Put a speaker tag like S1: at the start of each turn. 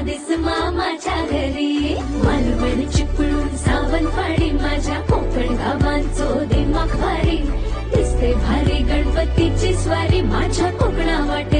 S1: दिस मामाच्या घरी. मालवण चिपळूण सावंतवाडी माझ्या कोकण गावांचो दिमाग भारी. दिसते भारी गणपतीची स्वारी माझ्या कोकणा वाटे